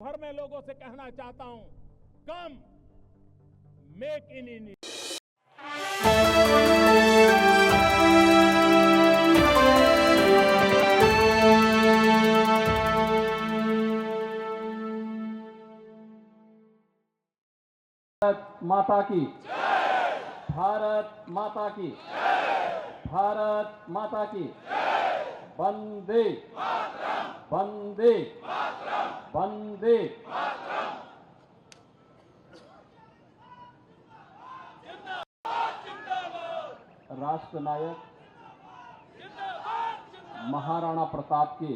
भर में लोगों से कहना चाहता हूं, कम मेक इन इंडिया। भारत माता की, भारत माता की, भारत माता की, वंदे वंदे वंदे। राष्ट्र नायक महाराणा प्रताप की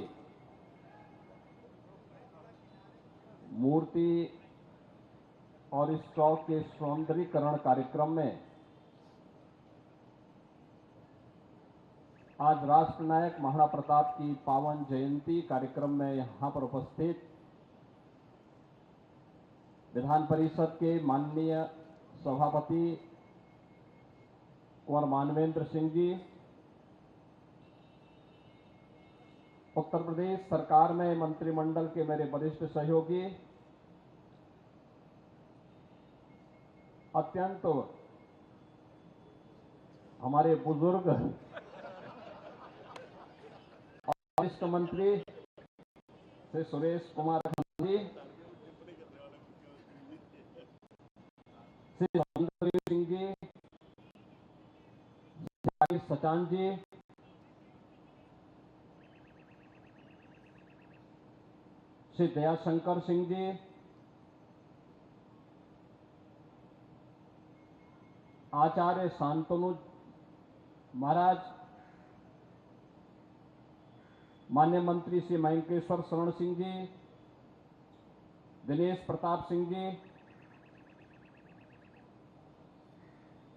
मूर्ति और इस चौक के सौंदर्यीकरण कार्यक्रम में आज राष्ट्र नायक महाराणा प्रताप की पावन जयंती कार्यक्रम में यहां पर उपस्थित विधान परिषद के माननीय सभापति कुंवर मानवेंद्र सिंह जी, उत्तर प्रदेश सरकार में मंत्रिमंडल के मेरे वरिष्ठ सहयोगी, अत्यंत हमारे बुजुर्ग वरिष्ठ मंत्री श्री सुरेश कुमार जी, श्री सुरेंद्र सिंह जी, श्री सचान जी, श्री दयाशंकर सिंह जी, आचार्य शांतनु महाराज, माननीय मंत्री श्री मयंकेश्वर शरण सिंह जी, दिनेश प्रताप सिंह जी,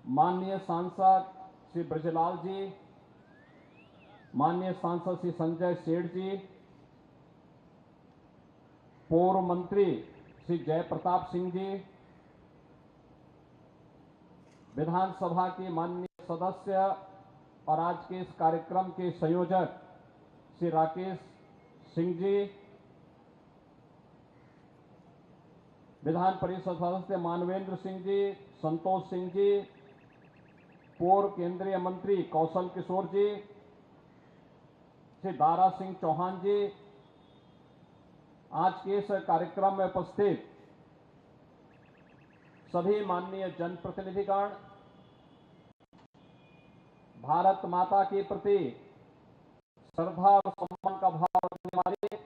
माननीय सांसद श्री ब्रजलाल जी, माननीय सांसद श्री संजय सेठ जी, पूर्व मंत्री श्री जयप्रताप सिंह जी, विधानसभा के माननीय सदस्य और आज के इस कार्यक्रम के संयोजक श्री राकेश सिंह जी, विधान परिषद सदस्य मानवेंद्र सिंह जी, संतोष सिंह जी, पूर्व केंद्रीय मंत्री कौशल किशोर जी, श्री दारा सिंह चौहान जी, आज के इस कार्यक्रम में उपस्थित सभी माननीय जनप्रतिनिधिगण, भारत माता के प्रति श्रद्धा और सम्मान का भाव रखने वाले,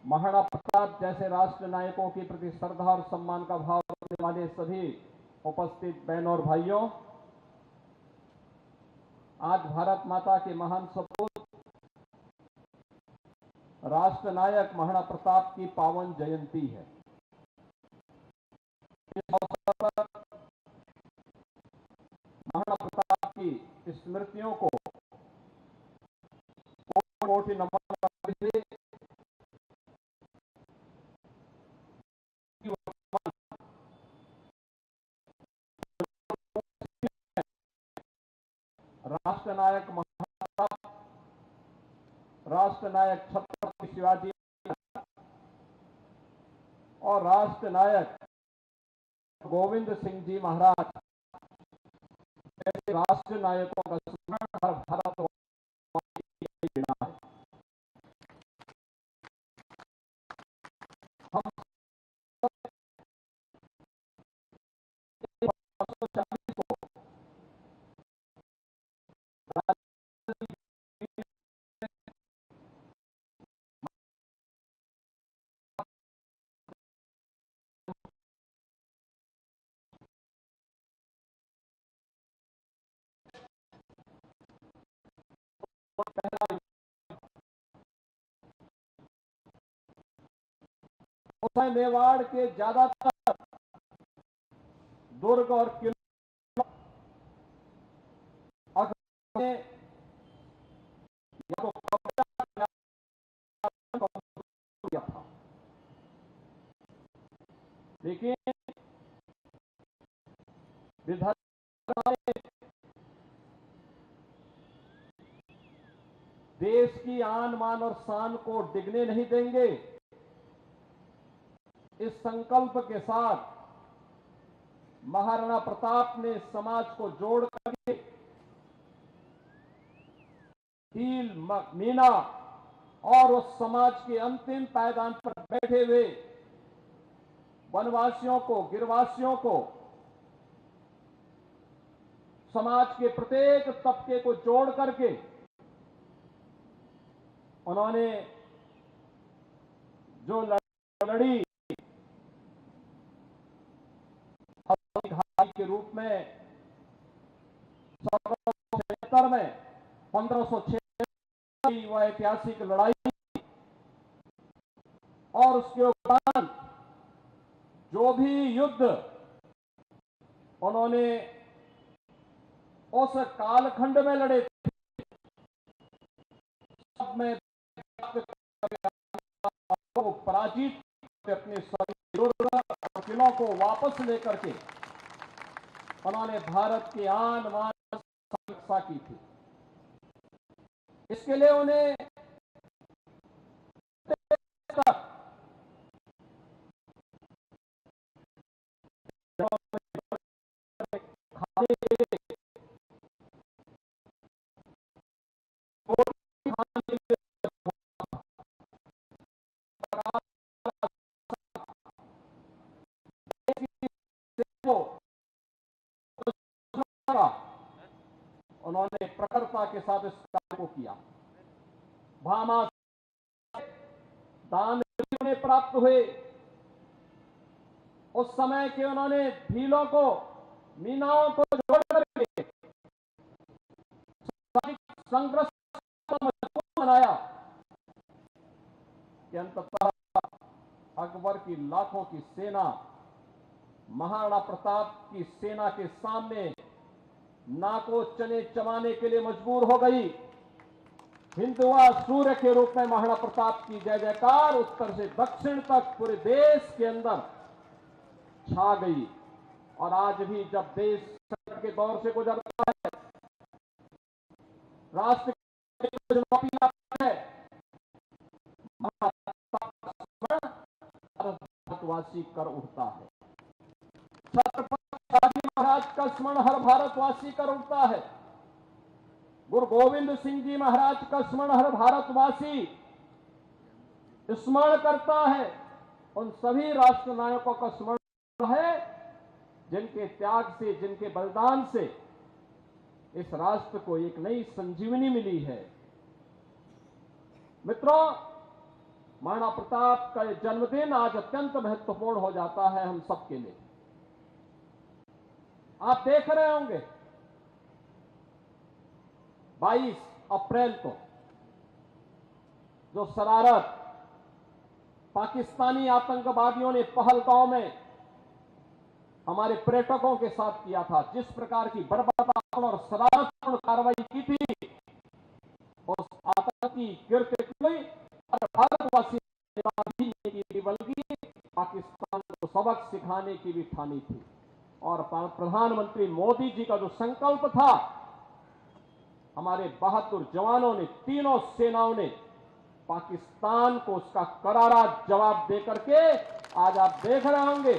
महाराणा प्रताप जैसे राष्ट्र नायकों के प्रति श्रद्धा और सम्मान का भाव रखने वाले सभी उपस्थित बहनों और भाइयों, आज भारत माता के महान सपूत राष्ट्र नायक महाराणा प्रताप की पावन जयंती है। इस अवसर पर महाराणा प्रताप की स्मृतियों को कोटि नमन करते हुए राष्ट्र नायक महाराणा प्रताप, राष्ट्र नायक छत्रपति शिवाजी और राष्ट्र नायक गोविंद सिंह जी महाराज ऐसे राष्ट्र नायकों का स्मरण हर भारत है। हम 1940 को मेवाड़ के ज्यादातर दुर्ग और किलों था, लेकिन विधानसभा ने देश की आन मान और शान को डिगने नहीं देंगे। इस संकल्प के साथ महाराणा प्रताप ने समाज को जोड़ करके हील मीना और उस समाज के अंतिम पायदान पर बैठे हुए वनवासियों को, गिरवासियों को, समाज के प्रत्येक तबके को जोड़ करके उन्होंने जो लड़ी घाटी के रूप में 1776 में 1506 की वह ऐतिहासिक लड़ाई और उसके उपरांत जो भी युद्ध उन्होंने उस कालखंड में लड़े थे, सब में पराजित अपने सभी और किलों को वापस लेकर के उन्होंने भारत की आन मान रक्षा की थी। इसके लिए उन्हें उन्होंने प्रखरता के साथ इस कार्य को किया। भामा दान उन्हें प्राप्त हुए। उस समय के उन्होंने भीलों को, मीनाओं को जोड़ करके संघर्ष को मजबूत बनाया कि अंततः अकबर की लाखों की सेना महाराणा प्रताप की सेना के सामने नाको चने चबाने के लिए मजबूर हो गई। हिंदुआ सूर्य के रूप में महाराणा प्रताप की जय जयकार उत्तर से दक्षिण तक पूरे देश के अंदर छा गई। और आज भी जब देश संकट के दौर से गुजरता है, राष्ट्र की चुनौती आती है, भारतवासी कर उठता है। छत्रपति शिवाजी महाराज का स्मरण हर भारतवासी कर उठता है। गुरु गोविंद सिंह जी महाराज का स्मरण हर भारतवासी स्मरण करता है। उन सभी राष्ट्र नायकों का स्मरण है जिनके त्याग से, जिनके बलिदान से इस राष्ट्र को एक नई संजीवनी मिली है। मित्रों, महाराणा प्रताप का जन्मदिन आज अत्यंत महत्वपूर्ण हो जाता है हम सबके लिए। आप देख रहे होंगे 22 अप्रैल को जो शरारत पाकिस्तानी आतंकवादियों ने पहलगांव में हमारे पर्यटकों के साथ किया था, जिस प्रकार की बर्बरतापूर्ण और शरारतपूर्ण कार्रवाई की थी, उस आतंकी कृत्य की भारतवासी ने नहीं की, बल्कि पाकिस्तान को सबक सिखाने की भी ठानी थी। और प्रधानमंत्री मोदी जी का जो संकल्प था, हमारे बहादुर जवानों ने, तीनों सेनाओं ने पाकिस्तान को उसका करारा जवाब देकर के आज आप देख रहे होंगे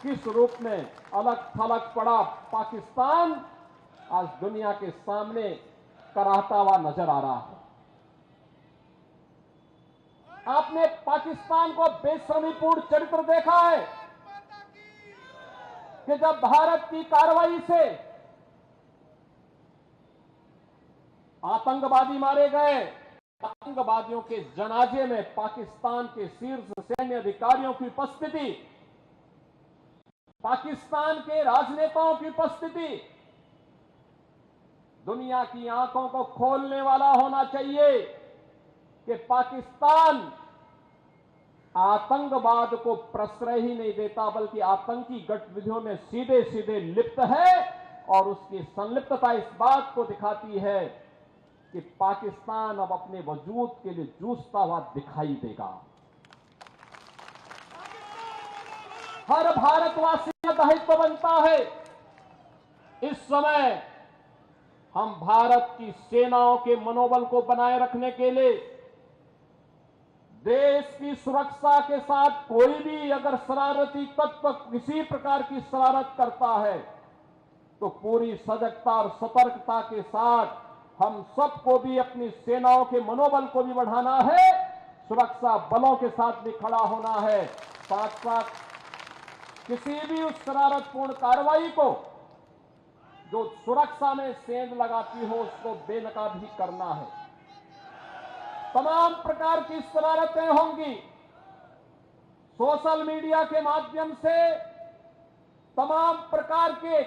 किस रूप में अलग थलग पड़ा पाकिस्तान आज दुनिया के सामने कराहता हुआ नजर आ रहा है। आपने पाकिस्तान को बेशर्मीपूर्ण चरित्र देखा है कि जब भारत की कार्रवाई से आतंकवादी मारे गए, आतंकवादियों के जनाजे में पाकिस्तान के शीर्ष सैन्य अधिकारियों की उपस्थिति, पाकिस्तान के राजनेताओं की उपस्थिति दुनिया की आंखों को खोलने वाला होना चाहिए कि पाकिस्तान आतंकवाद को प्रश्रय ही नहीं देता, बल्कि आतंकी गतिविधियों में सीधे सीधे लिप्त है। और उसकी संलिप्तता इस बात को दिखाती है कि पाकिस्तान अब अपने वजूद के लिए जूझता हुआ दिखाई देगा। हर भारतवासी का दायित्व बनता है इस समय हम भारत की सेनाओं के मनोबल को बनाए रखने के लिए देश की सुरक्षा के साथ कोई भी अगर शरारती तत्व किसी प्रकार की शरारत करता है तो पूरी सजगता और सतर्कता के साथ हम सबको भी अपनी सेनाओं के मनोबल को भी बढ़ाना है, सुरक्षा बलों के साथ भी खड़ा होना है। साथ साथ किसी भी उस शरारतपूर्ण कार्रवाई को जो सुरक्षा में सेंध लगाती हो उसको बेनकाब भी करना है। तमाम प्रकार की शरारतें होंगी, सोशल मीडिया के माध्यम से तमाम प्रकार के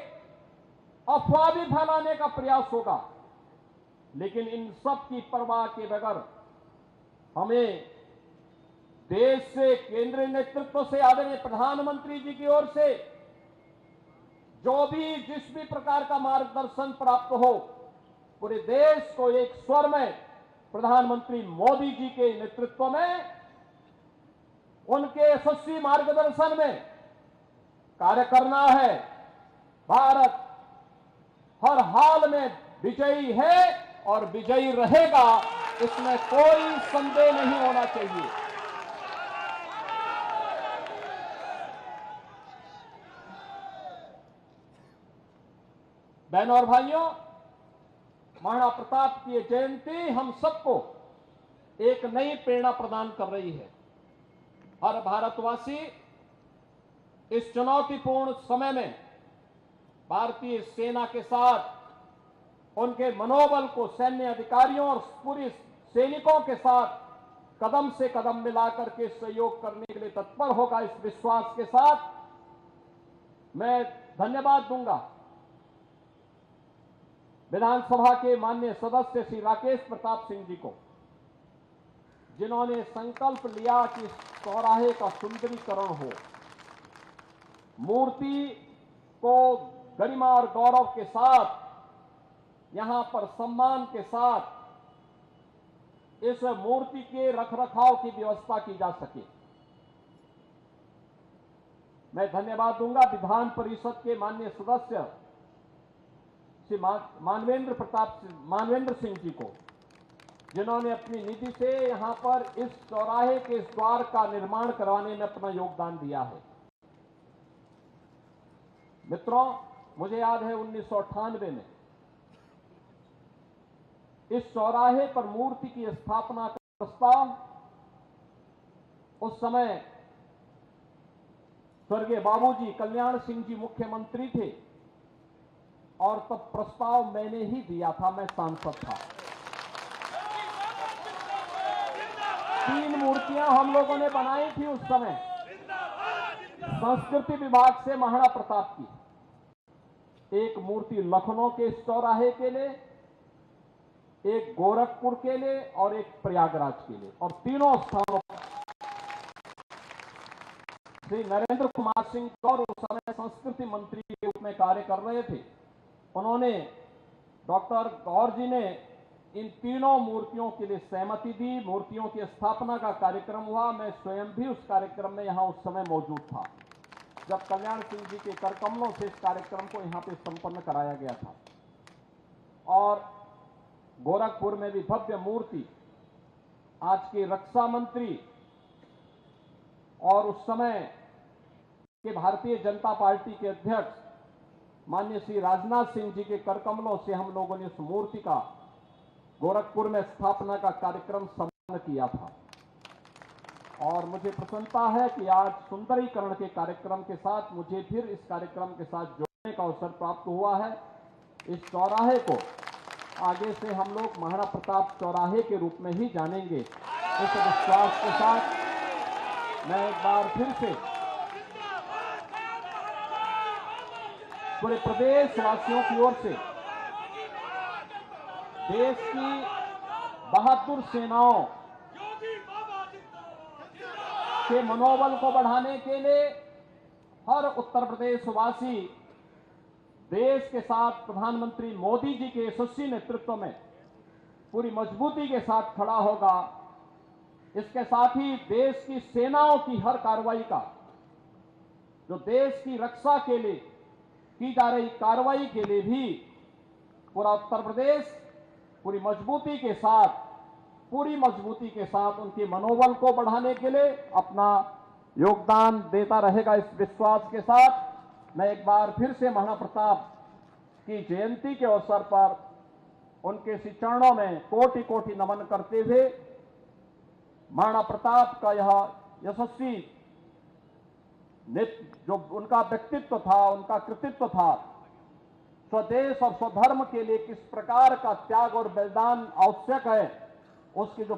अफवाह भी फैलाने का प्रयास होगा, लेकिन इन सब की परवाह के बगैर हमें देश से, केंद्रीय नेतृत्व से, आदरणीय प्रधानमंत्री जी की ओर से जो भी जिस भी प्रकार का मार्गदर्शन प्राप्त हो, पूरे देश को एक स्वर में प्रधानमंत्री मोदी जी के नेतृत्व में, उनके यशस्वी मार्गदर्शन में कार्य करना है। भारत हर हाल में विजयी है और विजयी रहेगा, इसमें कोई संदेह नहीं होना चाहिए। बहनों और भाइयों, महाराणा प्रताप की जयंती हम सबको एक नई प्रेरणा प्रदान कर रही है। हर भारतवासी इस चुनौतीपूर्ण समय में भारतीय सेना के साथ उनके मनोबल को सैन्य अधिकारियों और पूरी सैनिकों के साथ कदम से कदम मिलाकर के सहयोग करने के लिए तत्पर होगा। इस विश्वास के साथ मैं धन्यवाद दूंगा विधानसभा के माननीय सदस्य श्री राकेश प्रताप सिंह जी को, जिन्होंने संकल्प लिया कि चौराहे का सुंदरीकरण हो, मूर्ति को गरिमा और गौरव के साथ, यहां पर सम्मान के साथ इस मूर्ति के रखरखाव की व्यवस्था की जा सके। मैं धन्यवाद दूंगा विधान परिषद के माननीय सदस्य श्री मानवेंद्र सिंह जी को, जिन्होंने अपनी निधि से यहां पर इस चौराहे के इस द्वार का निर्माण करवाने में अपना योगदान दिया है। मित्रों, मुझे याद है 1998 में इस चौराहे पर मूर्ति की स्थापना का प्रस्ताव उस समय स्वर्गीय बाबूजी कल्याण सिंह जी मुख्यमंत्री थे और तब प्रस्ताव मैंने ही दिया था, मैं सांसद था। 3 मूर्तियां हम लोगों ने बनाई थी उस समय संस्कृति विभाग से महाराणा प्रताप की। एक मूर्ति लखनऊ के इस चौराहे के लिए, एक गोरखपुर के लिए और एक प्रयागराज के लिए, और तीनों स्थानों पर श्री नरेंद्र कुमार सिंह गौर उस समय संस्कृति मंत्री के रूप में कार्य कर रहे थे। उन्होंने, डॉक्टर गौर जी ने इन तीनों मूर्तियों के लिए सहमति दी। मूर्तियों की स्थापना का कार्यक्रम हुआ। मैं स्वयं भी उस कार्यक्रम में यहां उस समय मौजूद था, जब कल्याण सिंह जी के करकमलों से इस कार्यक्रम को यहां पे संपन्न कराया गया था। और गोरखपुर में भी भव्य मूर्ति आज के रक्षा मंत्री और उस समय के भारतीय जनता पार्टी के अध्यक्ष माननीय श्री राजनाथ सिंह जी के करकमलों से हम लोगों ने उस मूर्ति का गोरखपुर में स्थापना का कार्यक्रम संपन्न किया था। और मुझे प्रसन्नता है कि आज सुंदरीकरण के कार्यक्रम के साथ मुझे फिर इस कार्यक्रम के साथ जोड़ने का अवसर प्राप्त हुआ है। इस चौराहे को आगे से हम लोग महाराणा प्रताप चौराहे के रूप में ही जानेंगे। इस विश्वास के साथ मैं एक बार फिर से पूरे प्रदेश वासियों की ओर से देश की बहादुर सेनाओं के मनोबल को बढ़ाने के लिए हर उत्तर प्रदेश वासी देश के साथ प्रधानमंत्री मोदी जी के यशस्वी नेतृत्व में पूरी मजबूती के साथ खड़ा होगा। इसके साथ ही देश की सेनाओं की हर कार्रवाई का, जो देश की रक्षा के लिए की जा रही कार्रवाई के लिए भी पूरा उत्तर प्रदेश पूरी मजबूती के साथ उनके मनोबल को बढ़ाने के लिए अपना योगदान देता रहेगा। इस विश्वास के साथ मैं एक बार फिर से महाराणा प्रताप की जयंती के अवसर पर उनके श्री चरणों में कोटि कोटि नमन करते हुए महाराणा प्रताप का यह यशस्वी जो उनका व्यक्तित्व था, उनका कृतित्व था, स्वदेश और स्वधर्म के लिए किस प्रकार का त्याग और बलिदान आवश्यक है, उसकी जो